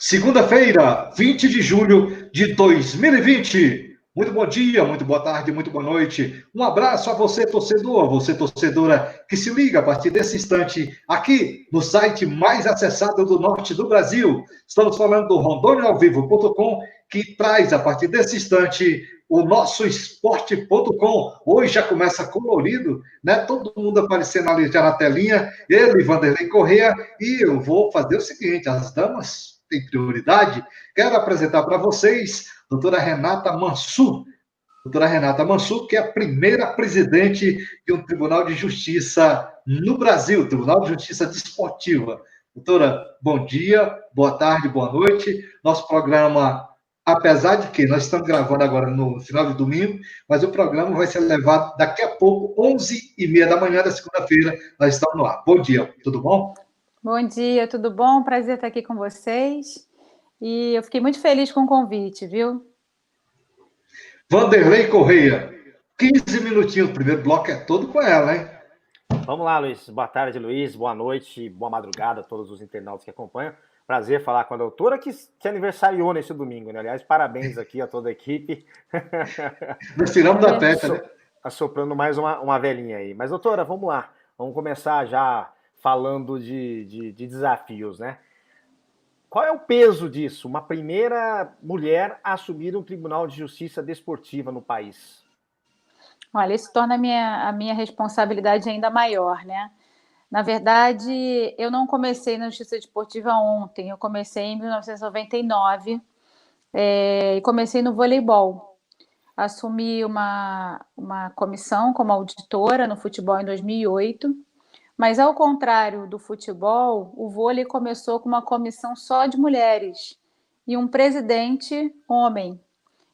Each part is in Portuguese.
Segunda-feira, 20 de julho de 2020. Muito bom dia, muito boa tarde, muito boa noite. Um abraço a você, torcedor, você, torcedora, que se liga a partir desse instante aqui no site mais acessado do norte do Brasil. Estamos falando do rondôniaalvivo.com, que traz a partir desse instante o nosso esporte.com. Hoje já começa colorido, né? Todo mundo aparecendo ali já na telinha. Ele, Vanderlei Corrêa, e eu vou fazer o seguinte: as damas têm prioridade. Quero apresentar para vocês a doutora Renata Mansur. Doutora Renata Mansur, que é a primeira presidente de um Tribunal de Justiça no Brasil, Tribunal de Justiça Desportiva. Doutora, bom dia, boa tarde, boa noite. Nosso programa, apesar de que nós estamos gravando agora no final de domingo, mas o programa vai ser levado daqui a pouco, 11h30 da manhã da segunda-feira, nós estamos no ar. Bom dia, tudo bom? Bom dia, tudo bom? Prazer estar aqui com vocês. E eu fiquei muito feliz com o convite, viu? Vanderlei Corrêa, 15 minutinhos, o primeiro bloco é todo com ela, hein? Vamos lá, Luiz. Boa tarde, Luiz. Boa noite, boa madrugada a todos os internautas que acompanham. Prazer falar com a doutora que aniversariou nesse domingo, né? Aliás, parabéns aqui a toda a equipe. Nós tiramos da testa, né? Assoprando mais uma velhinha aí. Mas, doutora, vamos lá. Vamos começar já falando de desafios, né? Qual é o peso disso? Uma primeira mulher a assumir um Tribunal de Justiça Desportiva no país. Olha, isso torna a minha responsabilidade ainda maior, né? Na verdade, eu não comecei na Justiça Desportiva ontem, eu comecei em 1999 e comecei no voleibol. Assumi uma comissão como auditora no futebol em 2008, mas ao contrário do futebol, o vôlei começou com uma comissão só de mulheres e um presidente homem.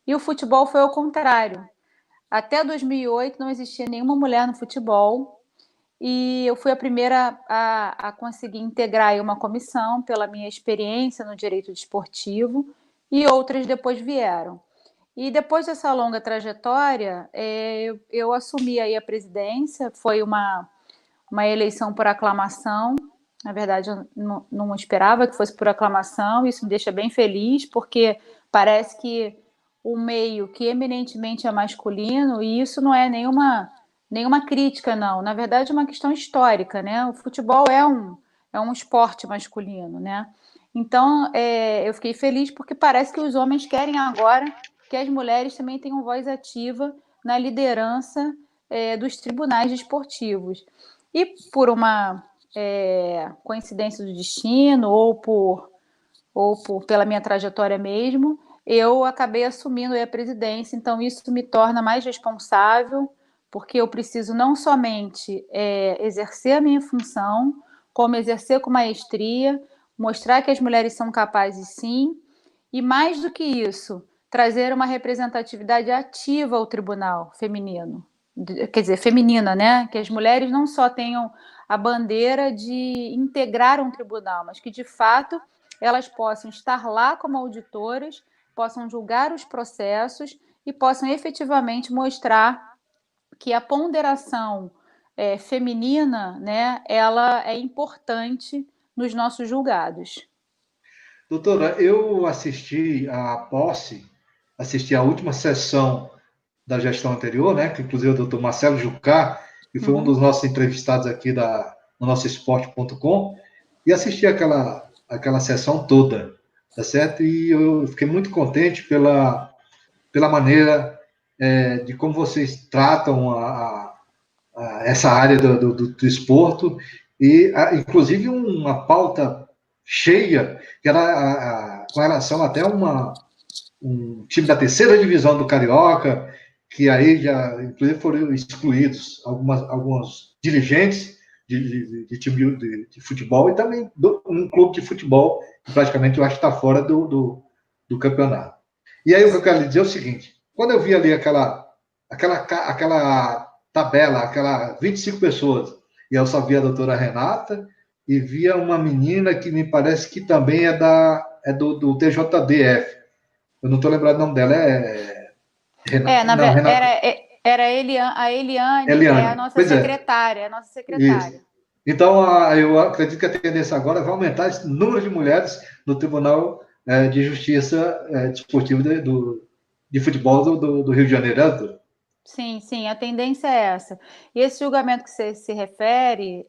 E o futebol foi ao contrário. Até 2008 não existia nenhuma mulher no futebol e eu fui a primeira a conseguir integrar uma comissão pela minha experiência no direito desportivo e outras depois vieram. E depois dessa longa trajetória, eu assumi aí a presidência, foi uma eleição por aclamação. Na verdade, eu não esperava que fosse por aclamação, isso me deixa bem feliz, porque parece que o meio que eminentemente é masculino, e isso não é nenhuma crítica, não. Na verdade, é uma questão histórica, né? O futebol é um esporte masculino, né? Então, eu fiquei feliz porque parece que os homens querem agora que as mulheres também tenham voz ativa na liderança dos tribunais desportivos. E por uma coincidência do destino ou pela minha trajetória mesmo, eu acabei assumindo a presidência, então isso me torna mais responsável, porque eu preciso não somente exercer a minha função, como exercer com maestria, mostrar que as mulheres são capazes sim, e mais do que isso, trazer uma representatividade ativa ao tribunal feminino. Quer dizer, feminina, né? Que as mulheres não só tenham a bandeira de integrar um tribunal, mas que, de fato, elas possam estar lá como auditoras, possam julgar os processos e possam efetivamente mostrar que a ponderação feminina, né, ela é importante nos nossos julgados. Doutora, eu assisti a última sessão da gestão anterior, né, que inclusive o doutor Marcelo Jucá, que foi um dos nossos entrevistados aqui no nosso esporte.com, e assisti aquela sessão toda, tá certo? E eu fiquei muito contente pela maneira de como vocês tratam essa área do esporto, e inclusive uma pauta cheia, que era com relação até um time da terceira divisão do Carioca, que aí já, inclusive, foram excluídos alguns dirigentes de time de futebol e também um clube de futebol, que praticamente eu acho que está fora do campeonato. E aí o que eu quero lhe dizer é o seguinte: quando eu vi ali aquela tabela, aquela 25 pessoas, e eu só via a doutora Renata e via uma menina que me parece que também é do TJDF. Eu não estou lembrado o nome dela, era a Eliane, é a nossa secretária, Isso. Então, eu acredito que a tendência agora vai aumentar esse número de mulheres no Tribunal de Justiça Desportiva de Futebol do Rio de Janeiro, né, doutora? Sim, sim, a tendência é essa. E esse julgamento que você se refere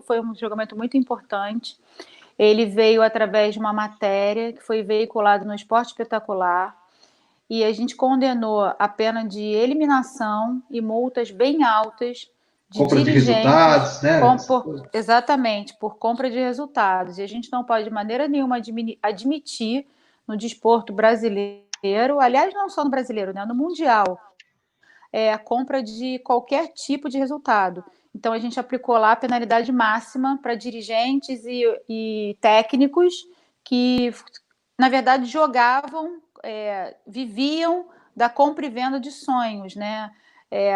foi um julgamento muito importante. Ele veio através de uma matéria que foi veiculada no Esporte Espetacular, e a gente condenou a pena de eliminação e multas bem altas de Compra de dirigentes, resultados, né? exatamente, por compra de resultados. E a gente não pode de maneira nenhuma admitir no desporto brasileiro, aliás, não só no brasileiro, né, no mundial, a compra de qualquer tipo de resultado. Então, a gente aplicou lá a penalidade máxima para dirigentes e técnicos que, na verdade, viviam da compra e venda de sonhos, né?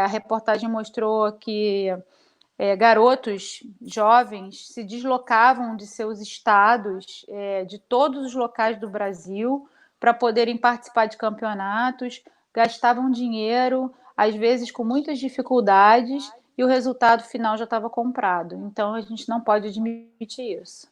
A reportagem mostrou que garotos jovens se deslocavam de seus estados, de todos os locais do Brasil, para poderem participar de campeonatos, gastavam dinheiro, às vezes com muitas dificuldades, e o resultado final já estava comprado. Então, a gente não pode admitir isso.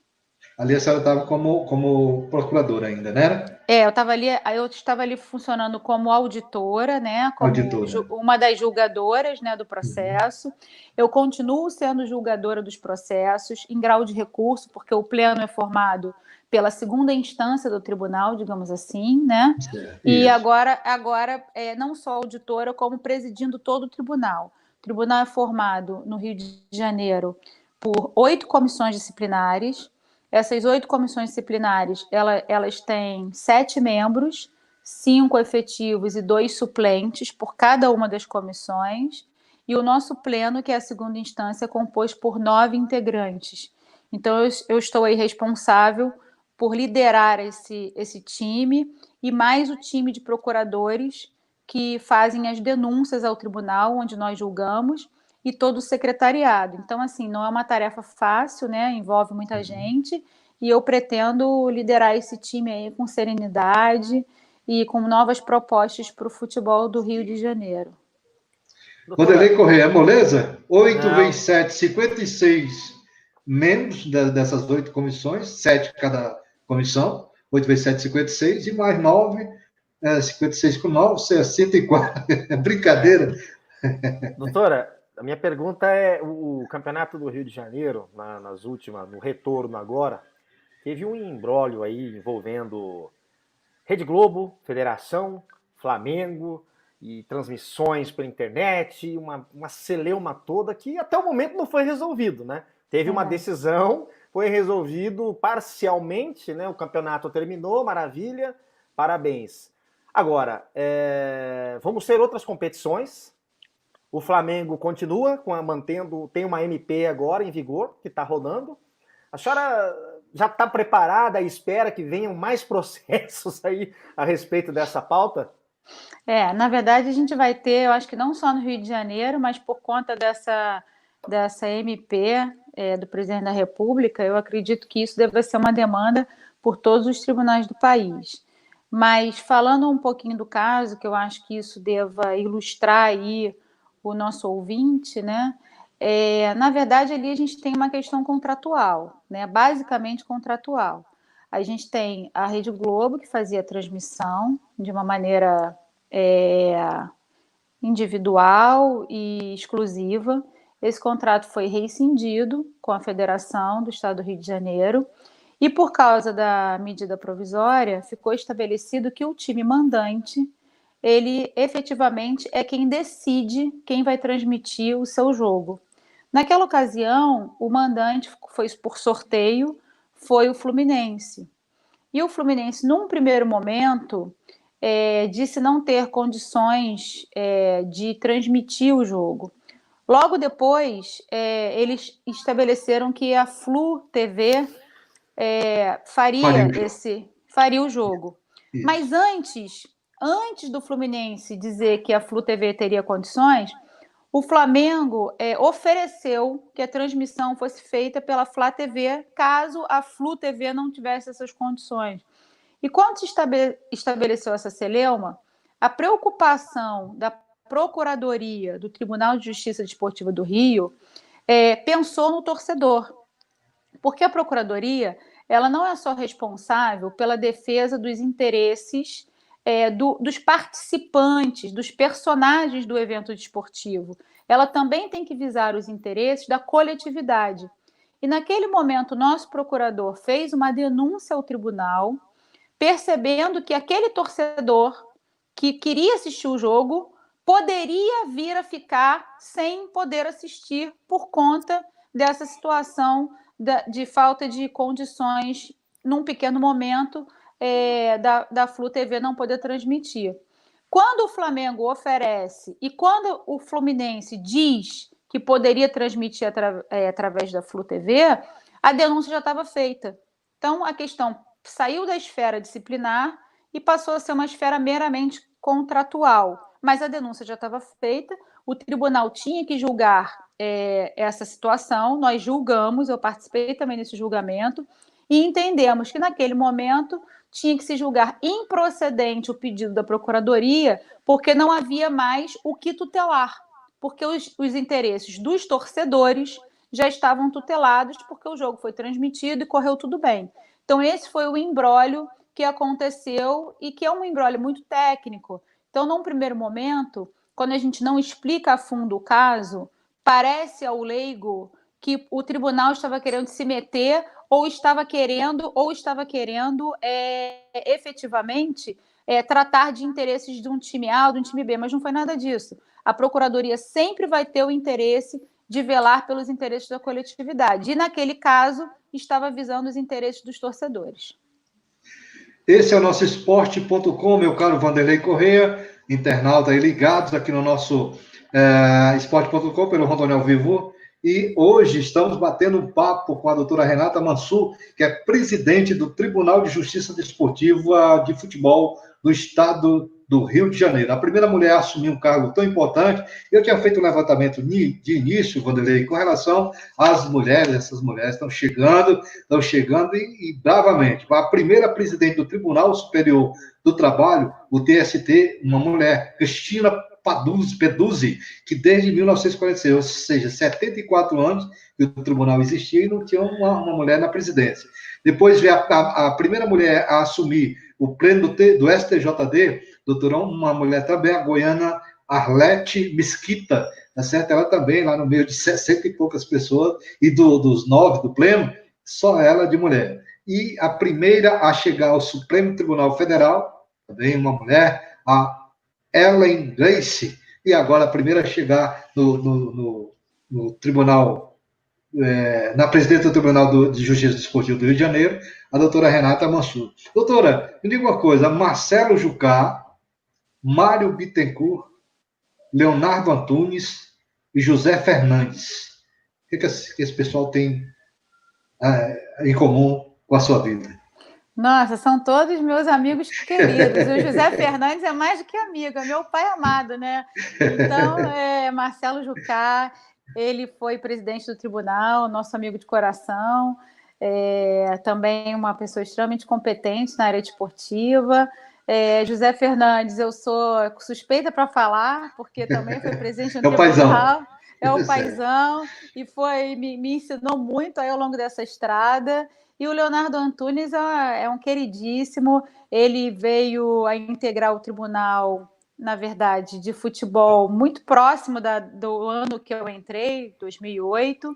Ali a senhora estava como procuradora ainda, né? Eu estava ali funcionando como auditora, né, como Auditora. uma das julgadoras, né, do processo. Eu continuo sendo julgadora dos processos em grau de recurso, porque o pleno é formado pela segunda instância do tribunal, digamos assim, né? Certo, E isso. agora não só auditora, como presidindo todo o tribunal. O tribunal é formado no Rio de Janeiro por 8 comissões disciplinares. Essas 8 comissões disciplinares, elas têm 7 membros, 5 efetivos e 2 suplentes por cada uma das comissões, e o nosso pleno, que é a segunda instância, é composto por 9 integrantes. Então, eu estou aí responsável por liderar esse time, e mais o time de procuradores que fazem as denúncias ao tribunal, onde nós julgamos, e todo o secretariado. Então, assim, não é uma tarefa fácil, né? Envolve muita gente, e eu pretendo liderar esse time aí com serenidade e com novas propostas para o futebol do Rio de Janeiro. Doutora, Vanderlei Correia, moleza? 8 vezes não, 7, 56 membros dessas 8 comissões, 7 cada comissão, 8 vezes 7, 56, e mais 9, 56 com 9, 64. Brincadeira. doutora, a minha pergunta é: o Campeonato do Rio de Janeiro, nas últimas, no retorno agora, teve um imbróglio aí envolvendo Rede Globo, Federação, Flamengo e transmissões pela internet, uma celeuma toda que até o momento não foi resolvido, né? Teve uma decisão, foi resolvido parcialmente, né? O campeonato terminou, maravilha, parabéns. Agora, vamos ter outras competições. O Flamengo continua tem uma MP agora em vigor, que está rodando. A senhora já está preparada e espera que venham mais processos aí a respeito dessa pauta? Na verdade, a gente vai ter, eu acho que não só no Rio de Janeiro, mas por conta dessa MP do presidente da República, eu acredito que isso deve ser uma demanda por todos os tribunais do país. Mas falando um pouquinho do caso, que eu acho que isso deva ilustrar aí o nosso ouvinte, né? Na verdade, ali a gente tem uma questão contratual, né? Basicamente contratual. A gente tem a Rede Globo, que fazia a transmissão de uma maneira individual e exclusiva. Esse contrato foi rescindido com a Federação do Estado do Rio de Janeiro, e por causa da medida provisória, ficou estabelecido que o time mandante, ele efetivamente é quem decide quem vai transmitir o seu jogo. Naquela ocasião, o mandante foi por sorteio, foi o Fluminense. E o Fluminense, num primeiro momento, disse não ter condições de transmitir o jogo. Logo depois, eles estabeleceram que a Flu TV faria o jogo. Isso. Mas antes do Fluminense dizer que a Flu TV teria condições, o Flamengo ofereceu que a transmissão fosse feita pela Flá TV, caso a Flu TV não tivesse essas condições. E quando se estabeleceu essa celeuma, a preocupação da Procuradoria do Tribunal de Justiça Desportiva do Rio pensou no torcedor, porque a Procuradoria ela não é só responsável pela defesa dos interesses dos participantes, dos personagens do evento desportivo. Ela também tem que visar os interesses da coletividade. E naquele momento, nosso procurador fez uma denúncia ao tribunal, percebendo que aquele torcedor que queria assistir o jogo poderia vir a ficar sem poder assistir por conta dessa situação de falta de condições, num pequeno momento, da Flu TV não poder transmitir. Quando o Flamengo oferece e quando o Fluminense diz que poderia transmitir através da Flu TV, a denúncia já estava feita. Então, a questão saiu da esfera disciplinar e passou a ser uma esfera meramente contratual. Mas a denúncia já estava feita, o tribunal tinha que julgar essa situação, nós julgamos, eu participei também desse julgamento, e entendemos que naquele momento tinha que se julgar improcedente o pedido da Procuradoria, porque não havia mais o que tutelar, porque os interesses dos torcedores já estavam tutelados, porque o jogo foi transmitido e correu tudo bem. Então, esse foi o imbróglio que aconteceu e que é um imbróglio muito técnico. Então, num primeiro momento, quando a gente não explica a fundo o caso, parece ao leigo que o tribunal estava querendo se meter ou estava querendo efetivamente tratar de interesses de um time A ou de um time B, mas não foi nada disso. A Procuradoria sempre vai ter o interesse de velar pelos interesses da coletividade. E, naquele caso, estava visando os interesses dos torcedores. Esse é o nosso esporte.com, meu caro Vanderlei Corrêa, internauta aí ligados aqui no nosso esporte.com, pelo Rondônia ao Vivo. E hoje estamos batendo um papo com a doutora Renata Mansur, que é presidente do Tribunal de Justiça Desportiva de Futebol do Estado do Rio de Janeiro. A primeira mulher a assumir um cargo tão importante. Eu tinha feito um levantamento de início, Vanderlei, com relação às mulheres. Essas mulheres estão chegando e bravamente. A primeira presidente do Tribunal Superior do Trabalho, o TST, uma mulher, Cristina Peduzzi, que desde 1946, ou seja, 74 anos que o tribunal existia e não tinha uma mulher na presidência. Depois veio a primeira mulher a assumir o pleno do STJD, doutora, uma mulher também, a goiana Arlete Mesquita, tá certo? Ela também, lá no meio de 60 e poucas pessoas, e dos 9 do pleno, só ela de mulher. E a primeira a chegar ao Supremo Tribunal Federal, também uma mulher, a Ellen Grace, e agora a primeira a chegar no tribunal, na presidente do Tribunal de Justiça Desportiva do Rio de Janeiro, a doutora Renata Mansur. Doutora, me diga uma coisa, Marcelo Jucá, Mário Bittencourt, Leonardo Antunes e José Fernandes. O que esse pessoal tem em comum com a sua vida? Nossa, são todos meus amigos queridos. O José Fernandes é mais do que amigo, é meu pai amado, né? Então, Marcelo Jucá, ele foi presidente do tribunal, nosso amigo de coração, também uma pessoa extremamente competente na área desportiva. José Fernandes, eu sou suspeita para falar, porque também foi presidente do tribunal. É o paizão, e me ensinou muito aí ao longo dessa estrada. E o Leonardo Antunes é um queridíssimo, ele veio a integrar o tribunal, na verdade, de futebol muito próximo do ano que eu entrei, 2008,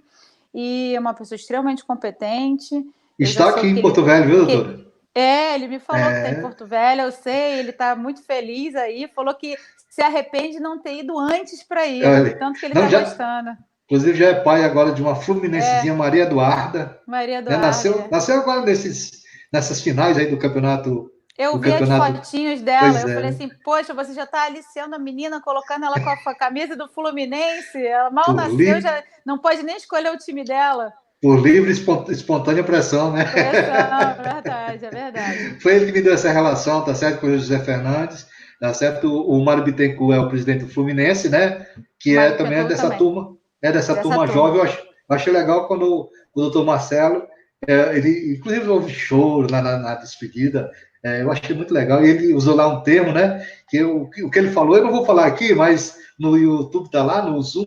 e é uma pessoa extremamente competente. Está aqui em Porto Velho, viu, doutora? Ele me falou que está em Porto Velho, eu sei, ele está muito feliz aí, falou que se arrepende de não ter ido antes para ir, tanto que ele está gostando. Inclusive, já é pai agora de uma fluminensezinha, Maria Eduarda. Maria Eduarda. Nasceu agora nessas finais aí do campeonato. Eu vi as fotinhos dela, eu falei assim, poxa, você já está aliciando a menina, colocando ela com a camisa do Fluminense, ela mal nasceu, já não pode nem escolher o time dela. Por livre e espontânea pressão, né? É verdade. Foi ele que me deu essa relação, tá certo, com o José Fernandes, tá certo? O Mário Bittencourt é o presidente do Fluminense, né? Que também é dessa turma. Dessa turma jovem. Eu achei legal quando o doutor Marcelo, ele, inclusive, houve choro na despedida. Eu achei muito legal. E ele usou lá um termo, né? Que o que ele falou, eu não vou falar aqui, mas no YouTube está lá, no Zoom,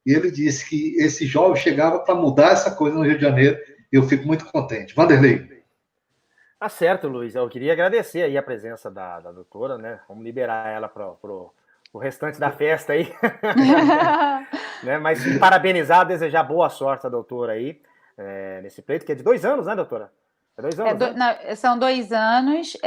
e ele disse que esse jovem chegava para mudar essa coisa no Rio de Janeiro. E eu fico muito contente. Vanderlei. Tá certo, Luiz. Eu queria agradecer aí a presença da doutora, né? Vamos liberar ela para o restante da festa aí. Né? Mas parabenizar, desejar boa sorte à doutora aí, nesse pleito, que é de 2 anos, né, doutora? É 2 anos, né? São 2 anos,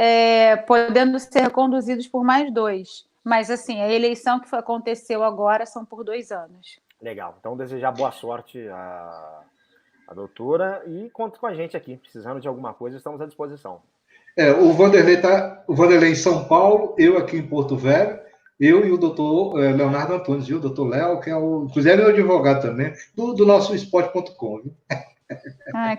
podendo ser conduzidos por mais 2. Mas, assim, a eleição que aconteceu agora são por 2 anos. Legal. Então, desejar boa sorte à doutora e conta com a gente aqui. Precisando de alguma coisa, estamos à disposição. O Vanderlei em São Paulo, eu aqui em Porto Velho, eu e o doutor Leonardo Antunes, viu? O doutor Léo, que inclusive é meu advogado também, do nosso esporte.com, viu?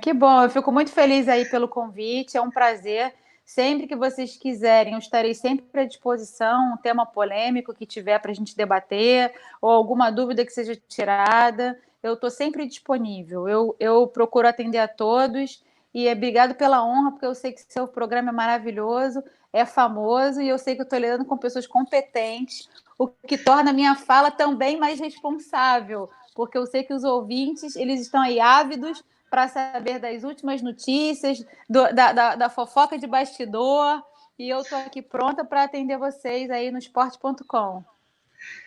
Que bom, eu fico muito feliz aí pelo convite, é um prazer. Sempre que vocês quiserem, eu estarei sempre à disposição, um tema polêmico que tiver para a gente debater, ou alguma dúvida que seja tirada, eu estou sempre disponível. Eu procuro atender a todos, e obrigado pela honra, porque eu sei que seu programa é maravilhoso, é famoso, e eu sei que eu estou lidando com pessoas competentes, o que torna a minha fala também mais responsável, porque eu sei que os ouvintes, eles estão aí ávidos para saber das últimas notícias, da fofoca de bastidor, e eu estou aqui pronta para atender vocês aí no esporte.com.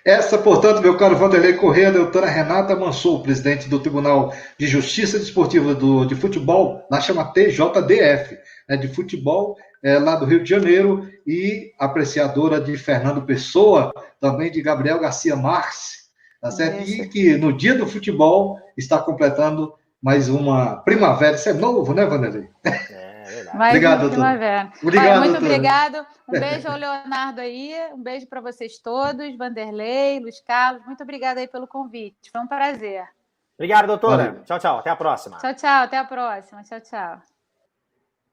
Essa, portanto, meu caro Vanderlei Corrêa, a doutora Renata Mansur, presidente do Tribunal de Justiça Desportiva de Futebol, lá chama TJDF, de futebol, lá do Rio de Janeiro, e apreciadora de Fernando Pessoa, também de Gabriel Garcia Marques, tá certo? E que no dia do futebol está completando mais uma primavera. Isso é novo, né, Vanderlei? Verdade. Obrigado, doutor. Obrigado, muito doutor. Obrigado. Um beijo ao Leonardo aí, um beijo para vocês todos, Vanderlei, Luiz Carlos. Muito obrigada aí pelo convite. Foi um prazer. Obrigado, doutora. Valeu. Tchau, tchau. Até a próxima. Tchau, tchau. Até a próxima. Tchau, tchau.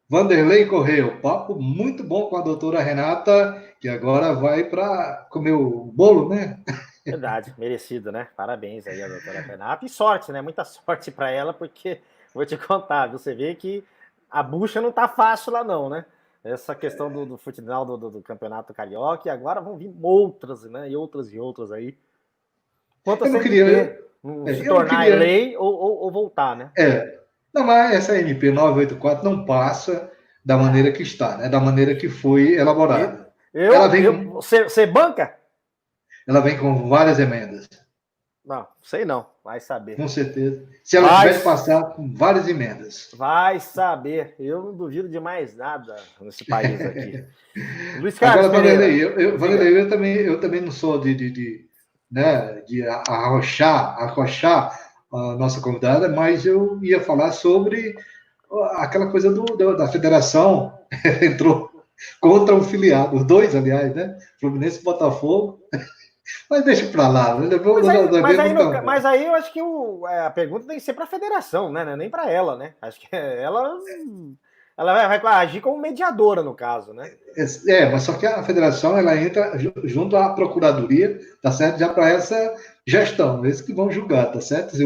Vanderlei Corrêa, papo muito bom com a doutora Renata, que agora vai para comer o bolo, né? Verdade, merecido, né? Parabéns aí a doutora Renata. E sorte, né? Muita sorte para ela, porque vou te contar, você vê que a bucha não tá fácil lá não, né? Essa questão do futebol do Campeonato Carioca, e agora vão vir outras, né? E outras aí. Quanto a se tornar lei ou voltar, né? Não, mas essa MP 984 não passa da maneira que está, né? Da maneira que foi elaborada. Você banca? Ela vem com várias emendas. Não, sei não. Vai saber. Com certeza. Se ela tivesse passado com várias emendas. Vai saber. Eu não duvido de mais nada nesse país aqui. Luiz Carlos agora, Vanderlei, eu também não sou de arrochar a nossa convidada, mas eu ia falar sobre aquela coisa da federação entrou contra um filiado, os dois, aliás, né? Fluminense e Botafogo. Mas deixa para lá. Mas aí eu acho que a pergunta tem que ser para a federação, né? Nem para ela, né? Acho que ela vai agir como mediadora no caso, né? Mas só que a federação ela entra junto à procuradoria, tá certo? Já para essa gestão, eles que vão julgar, tá certo?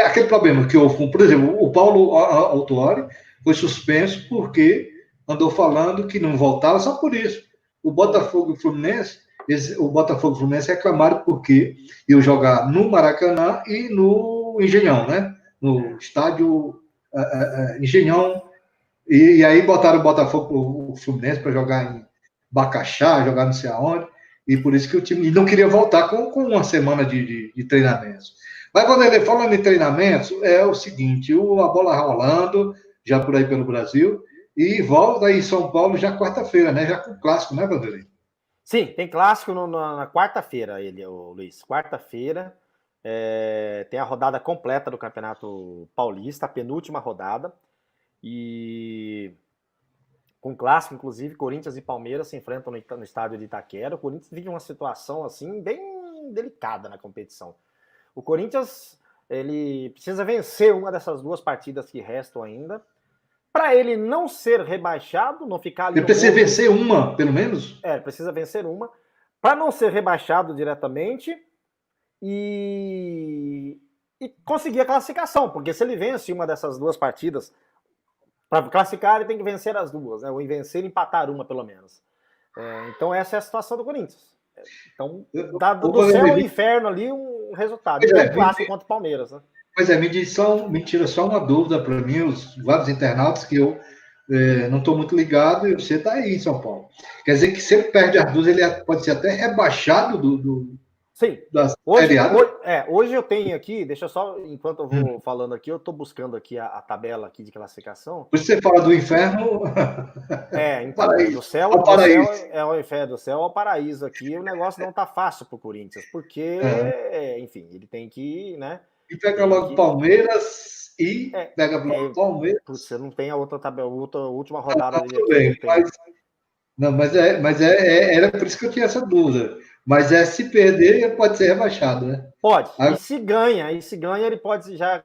Aquele problema que houve, por exemplo, o Paulo Autuori foi suspenso porque andou falando que não voltava só por isso. O Botafogo e o Fluminense reclamaram porque iam jogar no Maracanã e no Engenhão, né? No estádio Engenhão. E aí botaram o Botafogo, o Fluminense, para jogar em Bacaxá, jogar não sei aonde. E por isso que o time não queria voltar com uma semana de treinamentos. Mas, Vanderlei, falando em treinamentos, é o seguinte: a bola rolando, já por aí pelo Brasil, e volta aí em São Paulo já quarta-feira, né? Já com o clássico, né, Vanderlei? Sim, tem clássico na quarta-feira, Luiz. Quarta-feira tem a rodada completa do Campeonato Paulista, a penúltima rodada. E com clássico, inclusive, Corinthians e Palmeiras se enfrentam no estádio de Itaquera. O Corinthians vive uma situação assim bem delicada na competição. O Corinthians ele precisa vencer uma dessas 2 partidas que restam ainda, para ele não ser rebaixado, não ficar ali. Ele precisa vencer uma, pelo menos? Precisa vencer uma, para não ser rebaixado diretamente e conseguir a classificação, porque se ele vence uma dessas 2 partidas, para classificar ele tem que vencer as 2, né? Ou vencer e empatar uma, pelo menos. Então essa é a situação do Corinthians. Então, do céu ao inferno ali um resultado. E um clássico contra o Palmeiras, né? Pois é, me tira só uma dúvida para mim, os vários internautas que eu não estou muito ligado, e você está aí em São Paulo. Quer dizer que se ele perde as duas, ele pode ser até rebaixado Sim. da Hoje, Série A? hoje eu tenho aqui, deixa só, enquanto eu vou falando aqui, eu estou buscando aqui a tabela aqui de classificação. Por isso você fala do inferno. Então, do céu ao paraíso. é o inferno, do céu ao paraíso aqui, o negócio não tá fácil pro Corinthians, porque, enfim, ele tem que, né? E pega logo Palmeiras e pega logo Palmeiras. Você não tem a outra tabela, a última rodada dele aqui. Bem, mas era por isso que eu tinha essa dúvida. Mas se perder, pode ser rebaixado, né? Pode. E se ganha, ele pode já,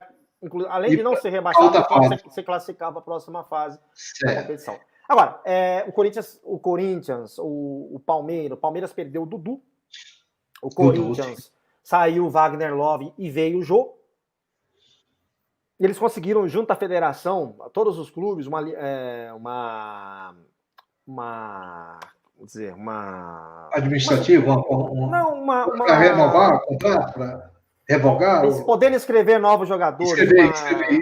além de não ser rebaixado, ele pode se classificar para a próxima fase da competição. Agora, o Corinthians, o Palmeiras perdeu o Dudu. O Corinthians saiu o Wagner Love e veio o Jô. Eles conseguiram, junto à federação, a todos os clubes, uma administrativa? Para renovar o contrato? Para revogar? Eles poderem escrever novos jogadores.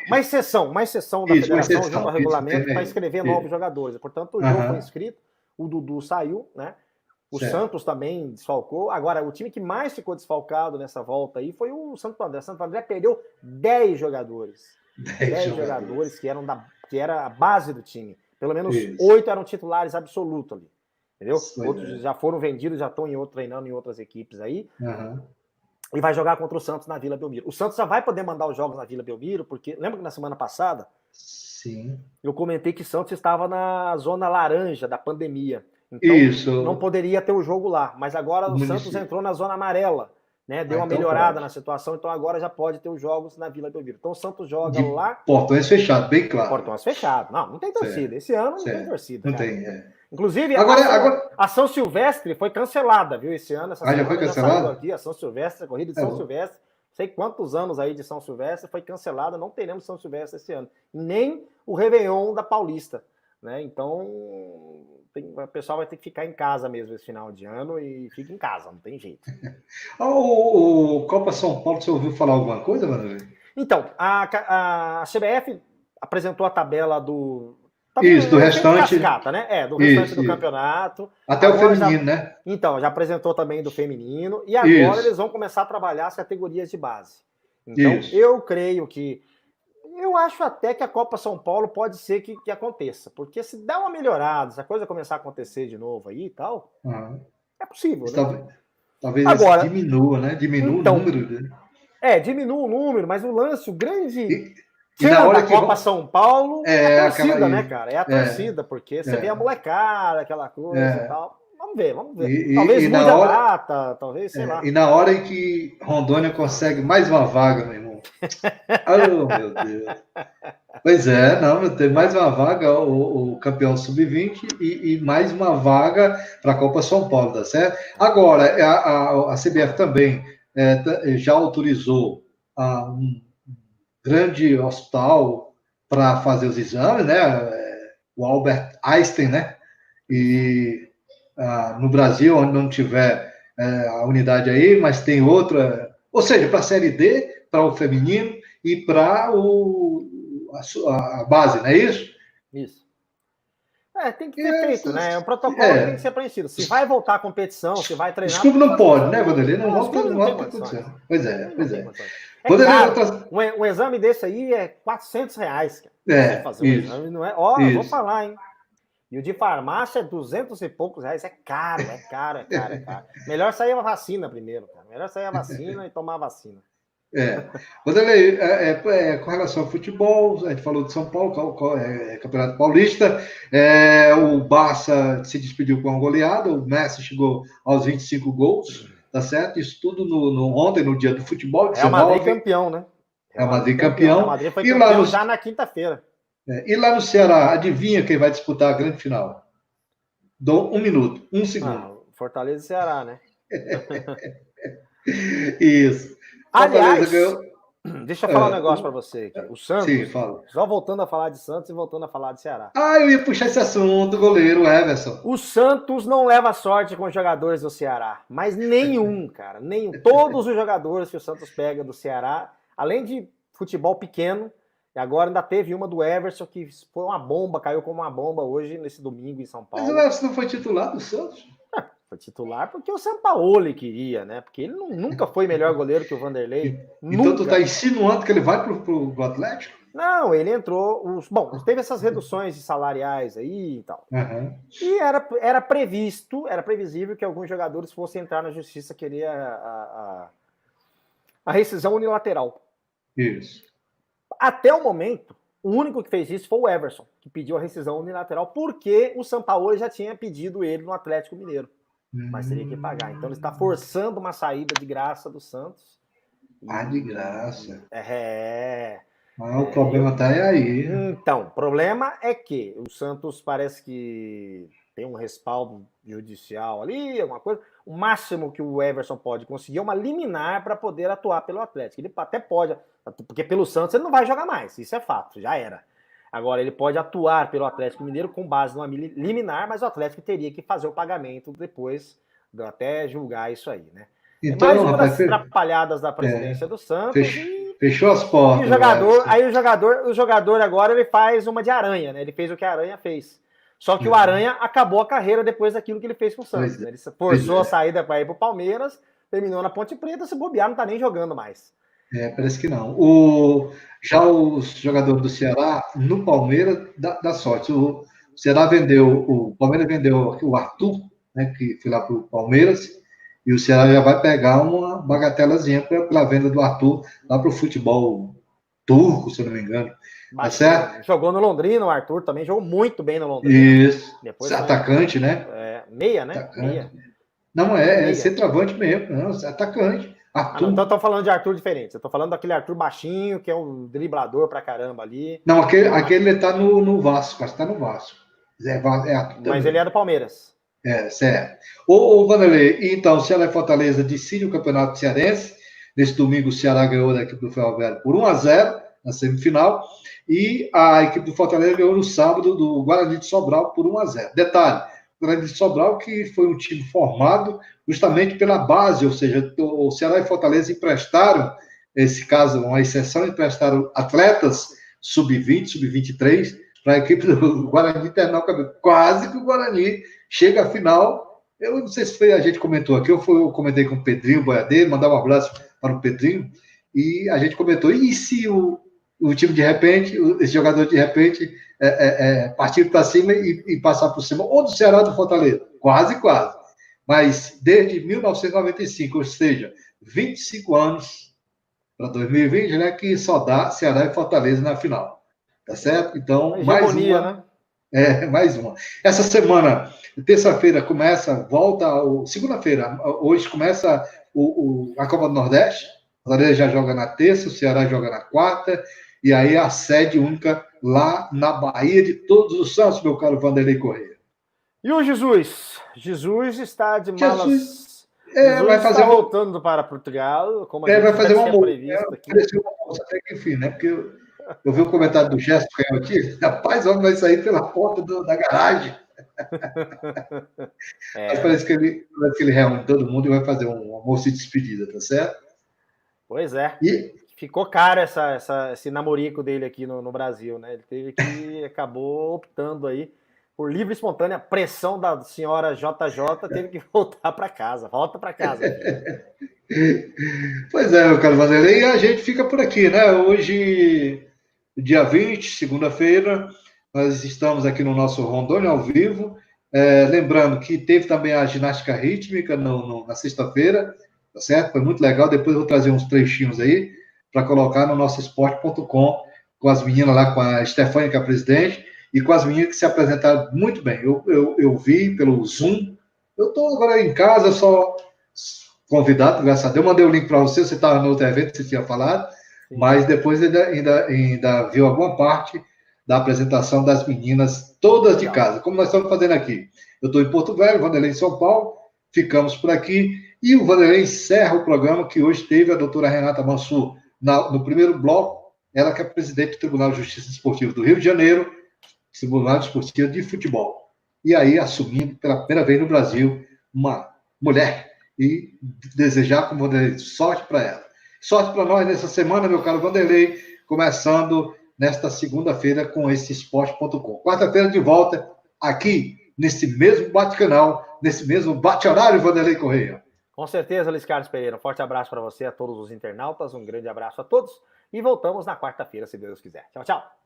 Uma exceção da federação, junto ao regulamento, para escrever novos jogadores. Portanto, o jogo foi inscrito, o Dudu saiu, né? O Santos também desfalcou. Agora, o time que mais ficou desfalcado nessa volta aí foi o Santo André. Santo André perdeu 10 jogadores. 10 jogadores que era a base do time. Pelo menos 8 eram titulares absolutos ali. Entendeu? Outros já foram vendidos, já estão treinando em outras equipes aí. E vai jogar contra o Santos na Vila Belmiro. O Santos já vai poder mandar os jogos na Vila Belmiro, porque lembra que na semana passada eu comentei que o Santos estava na zona laranja da pandemia. Então não poderia ter o jogo lá. Mas agora o Santos entrou na zona amarela. Né? Deu uma melhorada na situação, então agora já pode ter os jogos na Vila Belmiro. Então o Santos joga lá. Portões fechados, bem claro. Portões fechados. Não tem torcida. Esse ano não tem torcida. Não tem, Inclusive, a São Silvestre foi cancelada, viu, esse ano. Já foi cancelada? Aqui, a São Silvestre, a corrida de São Silvestre, sei quantos anos aí de São Silvestre, foi cancelada, não teremos São Silvestre esse ano. Nem o Réveillon da Paulista, né? Então, o pessoal vai ter que ficar em casa mesmo esse final de ano e fica em casa, não tem jeito. O Copa São Paulo, você ouviu falar alguma coisa, Manoel? Então, a CBF apresentou a tabela do restante. Cascata, né? Do restante do campeonato. Até agora o feminino, né? Então, já apresentou também do feminino. E agora eles vão começar a trabalhar as categorias de base. Então, eu acho até que a Copa São Paulo pode ser que aconteça. Porque se der uma melhorada, se a coisa começar a acontecer de novo aí e tal, é possível, né? Talvez agora, diminua, né? Diminua o número. Né? Diminua o número, mas o grande... E na hora da Copa São Paulo é a torcida, né, cara? É a torcida, porque você vê a molecada, aquela coisa e tal. Vamos ver. Talvez mude a data, talvez, sei lá. E na hora em que Rondônia consegue mais uma vaga, meu irmão. Oh, meu Deus. Pois tem mais uma vaga, o campeão sub-20 e mais uma vaga para a Copa São Paulo, tá certo? Agora, a CBF também já autorizou um grande hospital para fazer os exames, né? O Albert Einstein, né? E no Brasil, onde não tiver a unidade aí, mas tem outra, ou seja, para a Série D, para o feminino e para a base, não é isso? Isso. Tem que ser feito, né? O protocolo tem que ser preenchido. Se vai voltar à competição, se vai treinar... Os clubes não podem, né, Vanderlei? Não tem condição. Pois é. Caro. Um exame desse aí é R$400. Fazer um exame, não é? Eu vou falar, hein? E o de farmácia é 200 e poucos reais. É caro. Melhor sair a vacina primeiro, cara. Melhor sair a vacina e tomar a vacina. Vanderlei, com relação ao futebol, a gente falou de São Paulo, Campeonato Paulista, o Barça se despediu com uma goleada, o Messi chegou aos 25 gols, tá certo? Isso tudo ontem, no dia do futebol. 19. É o Madrid campeão, né? É o Madrid campeão. O Madrid foi campeão já na quinta-feira. E lá no Ceará, adivinha quem vai disputar a grande final? Dou 1 minuto, 1 segundo. Fortaleza e Ceará, né? Isso. Aliás, deixa eu falar um negócio para você aqui. O Santos, sim, fala. Só voltando a falar de Santos e voltando a falar de Ceará. Eu ia puxar esse assunto, goleiro Everson. O Santos não leva sorte com os jogadores do Ceará, mas nenhum, cara, nenhum. Todos os jogadores que o Santos pega do Ceará, além de futebol pequeno, e agora ainda teve uma do Everson, que foi uma bomba, caiu como uma bomba hoje, nesse domingo em São Paulo. Mas o Everson não foi titular do Santos? Foi titular porque o Sampaoli queria, né? Porque ele nunca foi melhor goleiro que o Vanderlei. Então nunca. tu tá insinuando que ele vai pro Atlético? Não, ele entrou. Bom, teve essas reduções salariais aí e tal. Uhum. E era previsível que alguns jogadores fossem entrar na justiça querer a rescisão unilateral. Isso. Até o momento, o único que fez isso foi o Everson, que pediu a rescisão unilateral, porque o Sampaoli já tinha pedido ele no Atlético Mineiro. Mas teria que pagar. Então ele está forçando uma saída de graça do Santos. De graça. O problema tá aí. Então, o problema é que o Santos parece que tem um respaldo judicial ali, alguma coisa. O máximo que o Everson pode conseguir é uma liminar para poder atuar pelo Atlético. Ele até pode, porque pelo Santos ele não vai jogar mais, isso é fato, já era. Agora, ele pode atuar pelo Atlético Mineiro com base numa liminar, mas o Atlético teria que fazer o pagamento depois, até julgar isso aí, né? Então, mais uma das atrapalhadas da presidência do Santos. Fechou as portas. O jogador agora ele faz uma de Aranha, né? Ele fez o que a Aranha fez. Só que o Aranha acabou a carreira depois daquilo que ele fez com o Santos. Né? Ele forçou a saída para ir para o Palmeiras, terminou na Ponte Preta, se bobear, não está nem jogando mais. Parece que não. Já os jogadores do Ceará, no Palmeiras, dá sorte. O Ceará o Palmeiras vendeu o Arthur, né, que foi lá para o Palmeiras, e o Ceará já vai pegar uma bagatelazinha pela venda do Arthur lá para o futebol turco, se eu não me engano. Tá certo? Jogou no Londrina, o Arthur também jogou muito bem no Londrina. Isso. Depois atacante, né? Meia, né? Atacante. Meia. Não, é centroavante mesmo. Não, atacante. Arthur. Então estou falando de Arthur diferente. Eu estou falando daquele Arthur baixinho, que é um driblador pra caramba ali. Não, aquele tá no Vasco, acho que tá no Vasco. Mas ele é do Palmeiras. Certo. Ô Vanderlei, então, o Ceará e Fortaleza decide o Campeonato Cearense. Nesse domingo, o Ceará ganhou da equipe do Ferroviário por 1-0 na semifinal. E a equipe do Fortaleza ganhou no sábado do Guarani de Sobral por 1-0. Detalhe, o Guarani de Sobral, que foi um time formado justamente pela base, ou seja, o Ceará e Fortaleza emprestaram, nesse caso, uma exceção, emprestaram atletas sub-20, sub-23, para a equipe do Guarani de terminar o cabelo. Quase que o Guarani chega à final. Eu não sei se a gente comentou aqui, eu comentei com o Pedrinho Boiadeiro, mandar um abraço para o Pedrinho, e a gente comentou, e se o time de repente, esse jogador de repente, partir para cima e passar por cima, ou do Ceará ou do Fortaleza? Quase. Mas desde 1995, ou seja, 25 anos para 2020, né, que só dá Ceará e Fortaleza na final. Tá certo? Então, mais uma. Né? Mais uma. Essa semana, terça-feira, segunda-feira, hoje começa a Copa do Nordeste. O Fortaleza já joga na terça, o Ceará joga na quarta, e aí a sede única lá na Bahia de Todos os Santos, meu caro Vanderlei Corrêa. E o Jesus? Jesus está de malas. Jesus vai fazer voltando para Portugal, como a gente vai fazer uma previsto aqui. Uma até que enfim, né? Porque eu vi o comentário do Gesto aqui, rapaz, o homem vai sair pela porta da garagem. Mas parece que ele reúne todo mundo e vai fazer um almoço de despedida, tá certo? Pois é. E ficou caro esse namorico dele aqui no Brasil, né? Ele teve que acabou optando aí por livre e espontânea pressão da senhora JJ, teve que voltar para casa. Volta para casa. Pois é, meu caro Vanderlei, e a gente fica por aqui, né? Hoje, dia 20, segunda-feira, nós estamos aqui no nosso Rondônia ao vivo. Lembrando que teve também a ginástica rítmica na sexta-feira, tá certo? Foi muito legal. Depois eu vou trazer uns trechinhos aí para colocar no nosso esporte.com com as meninas lá, com a Stefânia, que é a presidente, e com as meninas que se apresentaram muito bem. Eu vi pelo Zoom. Eu estou agora em casa, só convidado, graças a Deus. Eu mandei o link para você estava no outro evento que você tinha falado, mas depois ainda viu alguma parte da apresentação das meninas, todas de casa, como nós estamos fazendo aqui. Eu estou em Porto Velho, Vanderlei em São Paulo, ficamos por aqui, e o Vanderlei encerra o programa que hoje teve a doutora Renata Mansur no primeiro bloco, ela que é presidente do Tribunal de Justiça Desportiva do Rio de Janeiro, Tribunal Desportivo de Futebol. E aí, assumindo pela primeira vez no Brasil uma mulher, e desejar, como Vanderlei, sorte para ela. Sorte para nós nessa semana, meu caro Vanderlei, começando nesta segunda-feira com esse esporte.com. Quarta-feira de volta aqui nesse mesmo bate-canal, nesse mesmo bate-horário, Vanderlei Correia. Com certeza, Luiz Carlos Pereira. Um forte abraço para você, a todos os internautas. Um grande abraço a todos. E voltamos na quarta-feira, se Deus quiser. Tchau, tchau.